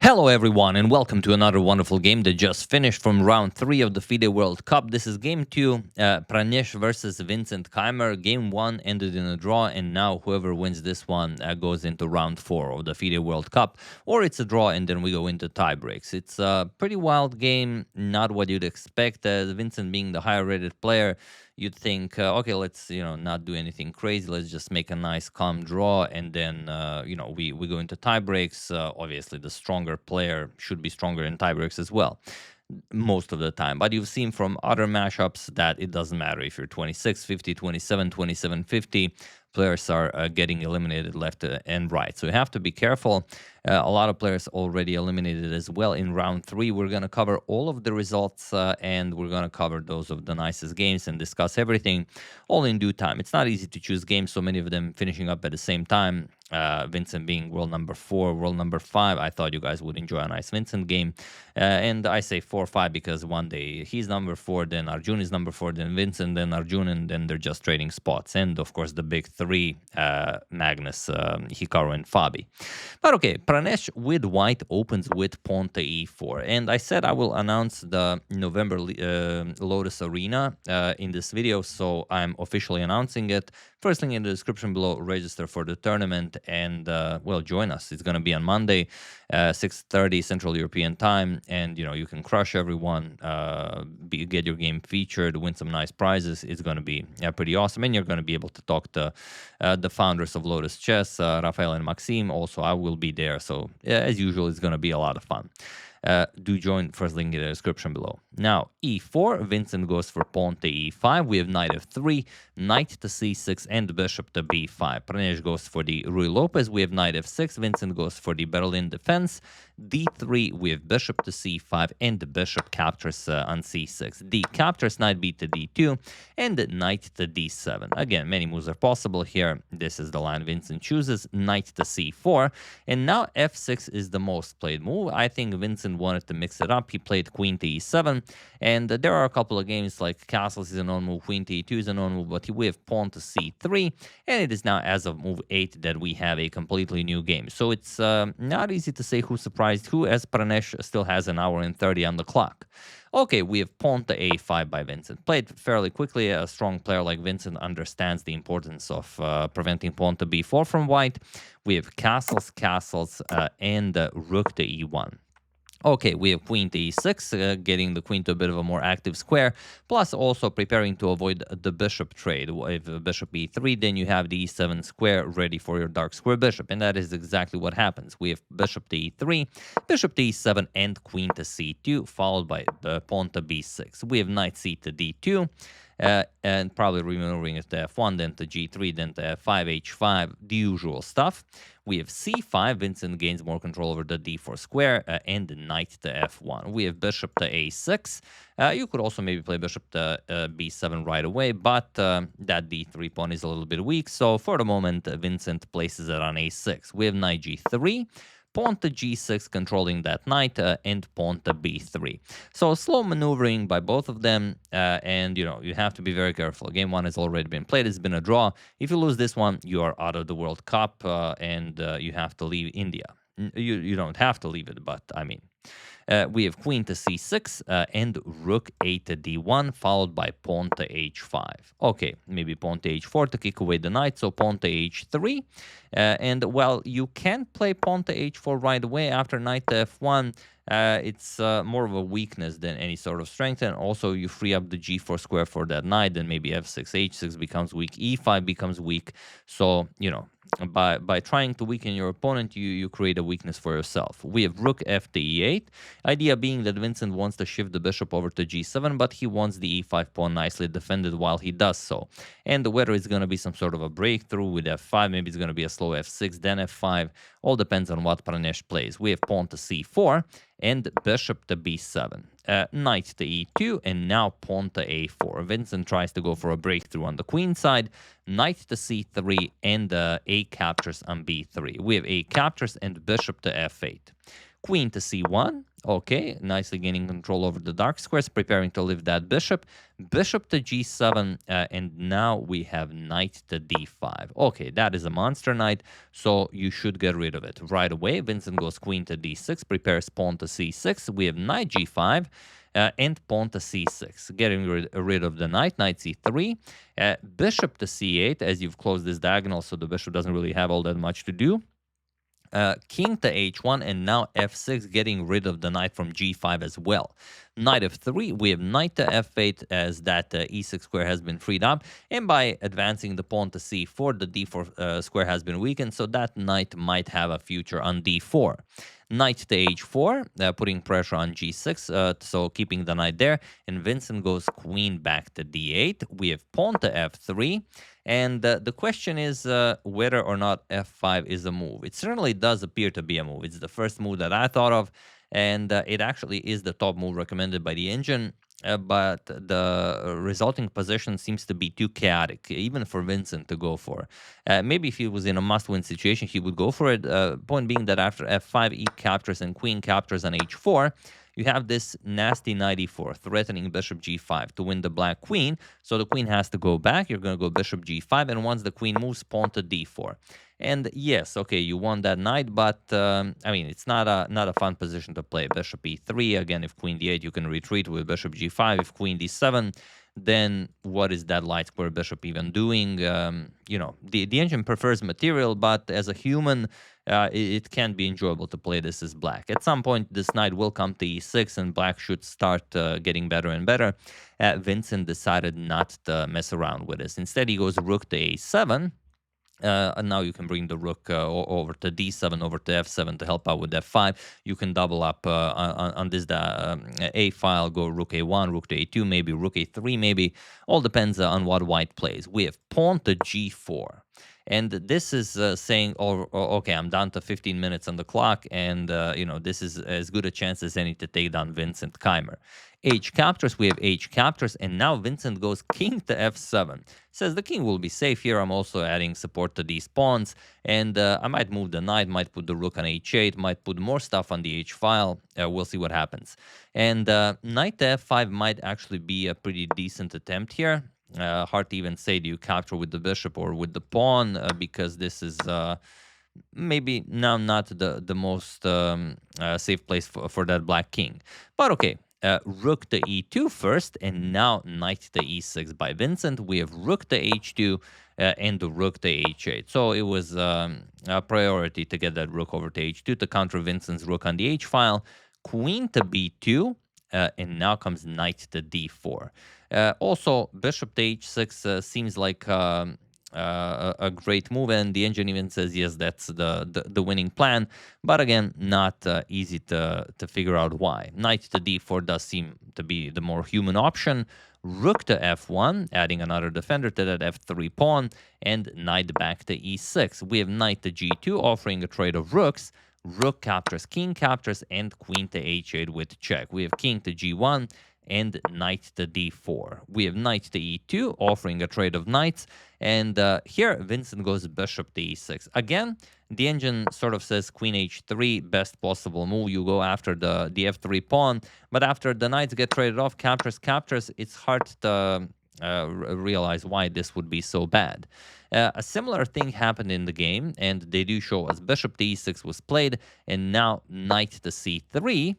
Hello everyone and welcome to another wonderful game that just finished from round 3 of the FIDE World Cup. This is game 2, Pranesh versus Vincent Keymer. Game 1 ended in a draw, and now whoever wins this one goes into round 4 of the FIDE World Cup. Or it's a draw and then we go into tie breaks. It's a pretty wild game, not what you'd expect. Vincent being the higher rated player, you'd think, okay, let's not do anything crazy. Let's just make a nice calm draw, and then we go into tie breaks. Obviously, the stronger player should be stronger in tie breaks as well, most of the time. But you've seen from other mashups that it doesn't matter if you're 26-50, 27-27-50. Players are getting eliminated left and right. So you have to be careful. A lot of players already eliminated as well in round 3. We're going to cover all of the results and we're going to cover those of the nicest games and discuss everything all in due time. It's not easy to choose games, so many of them finishing up at the same time. Vincent being world number 4, world number 5. I thought you guys would enjoy a nice Vincent game. And I say 4 or 5 because one day he's number 4, then Arjun is number 4, then Vincent, then Arjun, and then they're just trading spots. And of course the big 3, Magnus, Hikaru, and Fabi. But okay, Pranesh with white opens with pawn to e4. And I said I will announce the November Lotus Arena in this video, so I'm officially announcing it. First link in the description below, register for the tournament and, well, join us. It's going to be on Monday, 6:30 Central European Time, and, you can crush everyone, get your game featured, win some nice prizes. It's going to be pretty awesome, and you're going to be able to talk to the founders of Lotus Chess, Rafael and Maxime. Also, I will be there, so as usual, it's going to be a lot of fun. Do join, first link in the description below. Now, e4, Vincent goes for pawn to e5. We have knight f3, knight to c6, and bishop to b5. Pranesh goes for the Ruy Lopez. We have knight f6. Vincent goes for the Berlin defense. d3, we have bishop to c5, and the bishop captures on c6. D captures knight b to d2, and knight to d7. Again, many moves are possible here. This is the line Vincent chooses, knight to c4. And now f6 is the most played move. I think Vincent wanted to mix it up. He played queen to e7, and there are a couple of games like castles is a non-move, queen to e2 is a non-move, but we have pawn to c3, and it is now as of move 8 that we have a completely new game. So it's not easy to say who surprised who, as Pranesh still has an hour and 30 on the clock. Okay, we have pawn to a5 by Vincent. Played fairly quickly. A strong player like Vincent understands the importance of preventing pawn to b4 from white. We have castles, and rook to e1. Okay, we have queen to e6, getting the queen to a bit of a more active square, plus also preparing to avoid the bishop trade. If bishop e3, then you have the e7 square ready for your dark square bishop, and that is exactly what happens. We have bishop to e3, bishop to e7, and queen to c2, followed by the pawn to b6. We have knight c to d2, and probably remaneuvering it to f1, then to g3, then to f5, h5, the usual stuff. We have c5, Vincent gains more control over the d4 square, and knight to f1. We have bishop to a6. You could also maybe play bishop to b7 right away, but that d3 pawn is a little bit weak, so for the moment, Vincent places it on a6. We have knight g3. Pawn to g6, controlling that knight, and pawn to b3. So slow maneuvering by both of them, and you have to be very careful. Game 1 has already been played. It's been a draw. If you lose this one, you are out of the World Cup, and you have to leave India. You don't have to leave it, but I mean. We have queen to c6 and rook a to d1, followed by pawn to h5. Okay, maybe pawn to h4 to kick away the knight, so pawn to h3. And while you can play pawn to h4 right away after knight to f1, it's more of a weakness than any sort of strength, and also you free up the g4 square for that knight, then maybe f6, h6 becomes weak, e5 becomes weak, so, by trying to weaken your opponent, you create a weakness for yourself. We have rook f to e8, idea being that Vincent wants to shift the bishop over to g7, but he wants the e5 pawn nicely defended while he does so. And whether it's going to be some sort of a breakthrough with f5, maybe it's going to be a slow f6, then f5, all depends on what Pranesh plays. We have pawn to c4, and bishop to b7, knight to e2, and now pawn to a4. Vincent tries to go for a breakthrough on the queen side, knight to c3, and a captures on b3. We have a captures and bishop to f8. Queen to c1. Okay, nicely gaining control over the dark squares, preparing to lift that bishop. Bishop to g7, and now we have knight to d5. Okay, that is a monster knight, so you should get rid of it right away. Vincent goes queen to d6, prepares pawn to c6. We have knight g5. And pawn to c6, getting rid of the knight c3, bishop to c8, as you've closed this diagonal, so the bishop doesn't really have all that much to do. King to h1, and now f6, getting rid of the knight from g5 as well. Knight f3, we have knight to f8, as that e6 square has been freed up, and by advancing the pawn to c4, the d4 square has been weakened, so that knight might have a future on d4. Knight to h4, putting pressure on g6, so keeping the knight there, and Vincent goes queen back to d8. We have pawn to f3, and the question is whether or not f5 is a move. It certainly does appear to be a move. It's the first move that I thought of, and it actually is the top move recommended by the engine. But the resulting position seems to be too chaotic, even for Vincent to go for. Maybe if he was in a must-win situation, he would go for it. Point being that after f5, e captures and queen captures on h4, you have this nasty knight e4, threatening bishop g5 to win the black queen. So the queen has to go back. You're going to go bishop g5, and once the queen moves, pawn to d4. And yes, okay, you won that knight, but I mean, it's not a fun position to play. Bishop e3, again, if queen d8, you can retreat with bishop g5. If queen d7, then what is that light square bishop even doing? You know, the engine prefers material, but as a human, it can be enjoyable to play this as black. At some point, this knight will come to e6, and black should start getting better and better. Vincent decided not to mess around with this. Instead, he goes rook to a7. And now you can bring the rook over to d7, over to f7 to help out with f5. You can double up on this a file, go rook a1, rook to a2, maybe rook a3, maybe. All depends on what white plays. We have pawn to g4. And this is saying, okay, I'm down to 15 minutes on the clock, and you know, this is as good a chance as any to take down Vincent Keymer. H captures, we have H captures, and now Vincent goes king to f7. Says the king will be safe here. I'm also adding support to these pawns, and I might move the knight, might put the rook on h8, might put more stuff on the h file. We'll see what happens. And knight to f5 might actually be a pretty decent attempt here. Hard to even say, do you capture with the bishop or with the pawn, because this is maybe now not the most safe place for that black king. But okay, rook to e2 first, and now knight to e6 by Vincent. We have rook to h2 and the rook to h8. So it was a priority to get that rook over to h2 to counter Vincent's rook on the h file. Queen to b2, and now comes knight to d4. Also, bishop to h6 seems like a great move, and the engine even says yes, that's the winning plan. But again, not easy to figure out why. Knight to d4 does seem to be the more human option. Rook to f1, adding another defender to that f3 pawn, and knight back to e6. We have knight to g2, offering a trade of rooks. Rook captures, king captures, and queen to h8 with check. We have king to g1 and knight to d4. We have knight to e2, offering a trade of knights. And here, Vincent goes bishop to e6. Again, the engine sort of says queen h3, best possible move. You go after the f3 pawn. But after the knights get traded off, captures, it's hard to realize why this would be so bad. A similar thing happened in the game, and they do show us bishop to e6 was played, and now knight to c3.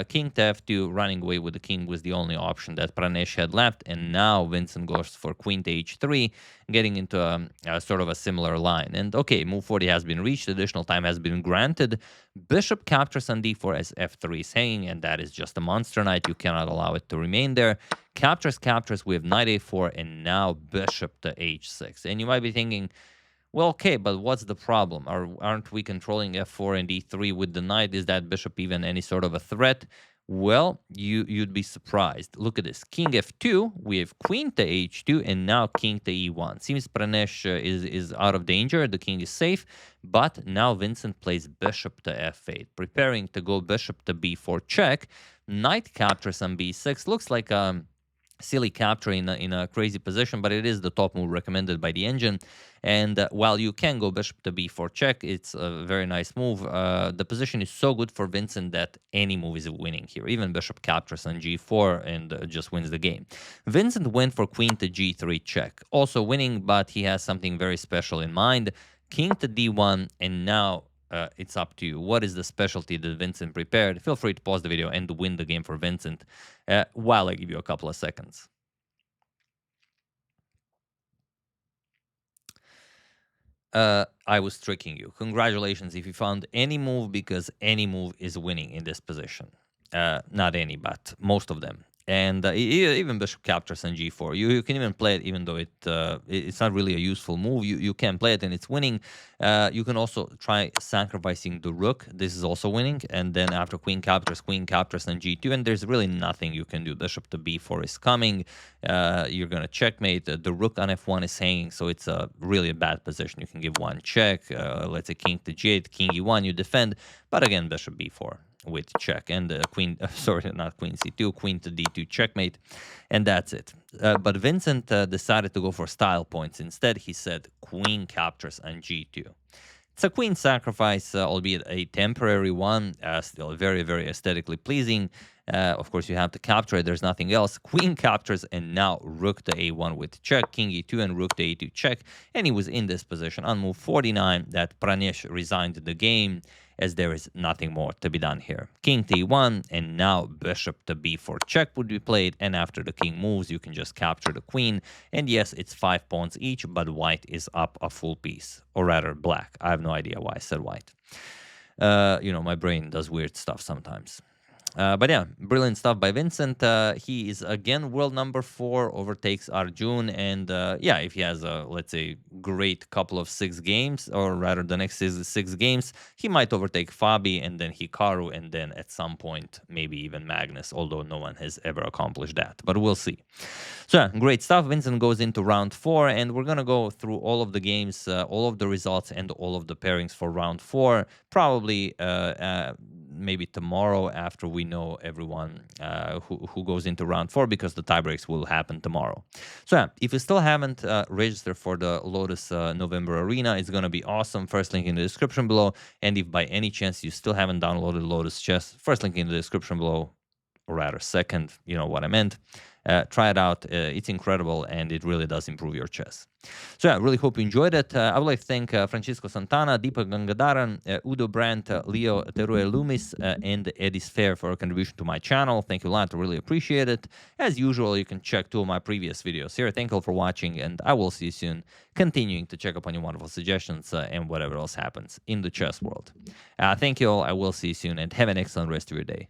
King to f2, running away with the king was the only option that Pranesh had left, and now Vincent goes for queen to h3, getting into a sort of a similar line. And okay, move 40 has been reached, additional time has been granted. Bishop captures on d4 as f3 is hanging, and that is just a monster knight. You cannot allow it to remain there. Captures, we have knight a4, and now bishop to h6. And you might be thinking, well, okay, but what's the problem? Aren't we controlling f4 and e3 with the knight? Is that bishop even any sort of a threat? Well, you'd be surprised. Look at this. King f2, we have queen to h2, and now king to e1. Seems Pranesh is out of danger. The king is safe, but now Vincent plays bishop to f8, preparing to go bishop to b4 check. Knight captures on b6. Looks like silly capture in a crazy position, but it is the top move recommended by the engine. And while you can go bishop to b4 check, it's a very nice move. The position is so good for Vincent that any move is winning here. Even bishop captures on g4 and just wins the game. Vincent went for queen to g3 check, also winning, but he has something very special in mind. King to d1, and now it's up to you. What is the specialty that Vincent prepared? Feel free to pause the video and win the game for Vincent while I give you a couple of seconds. I was tricking you. Congratulations if you found any move, because any move is winning in this position. Not any, but most of them. And even bishop captures on g4. You can even play it even though it's not really a useful move. You can play it and it's winning. You can also try sacrificing the rook. This is also winning. And then after queen captures on g2. And there's really nothing you can do. Bishop to b4 is coming. You're going to checkmate. The rook on f1 is hanging, so it's really a bad position. You can give one check. Let's say king to g8, king e1, you defend. But again, bishop b4 with check. And queen, sorry, not queen c2, queen to d2 checkmate. And that's it. But Vincent decided to go for style points. Instead, he said queen captures on g2. It's a queen sacrifice, albeit a temporary one, still very, very aesthetically pleasing. Of course, you have to capture it. There's nothing else. Queen captures, and now rook to a1 with check, king e2, and rook to a2 check. And he was in this position on move 49 that Pranesh resigned the game, as there is nothing more to be done here. King to e1, and now bishop to b4 check would be played. And after the king moves, you can just capture the queen. And yes, it's 5 pawns each, but white is up a full piece, or rather black. I have no idea why I said white. You know, my brain does weird stuff sometimes. But yeah, brilliant stuff by Vincent. He is again world number 4, overtakes Arjun, and yeah, if he has a, let's say, great couple of 6 games, or rather the next 6 games, he might overtake Fabi and then Hikaru, and then at some point maybe even Magnus, although no one has ever accomplished that, but we'll see. So yeah, great stuff. Vincent goes into round 4, and we're gonna go through all of the games, all of the results, and all of the pairings for round 4, probably maybe tomorrow after we know everyone who goes into round 4, because the tiebreaks will happen tomorrow. So yeah, if you still haven't registered for the Lotus November Arena, it's going to be awesome. First link in the description below. And if by any chance you still haven't downloaded Lotus Chess, first link in the description below, or rather second, you know what I meant. Try it out. It's incredible, and it really does improve your chess. So yeah, I really hope you enjoyed it. I would like to thank Francisco Santana, Deepak Gangadaran, Udo Brandt, Leo Teruel Loomis, and Eddie Sphere for a contribution to my channel. Thank you a lot. I really appreciate it. As usual, you can check 2 of my previous videos here. Thank you all for watching, and I will see you soon, continuing to check up on your wonderful suggestions and whatever else happens in the chess world. Thank you all. I will see you soon, and have an excellent rest of your day.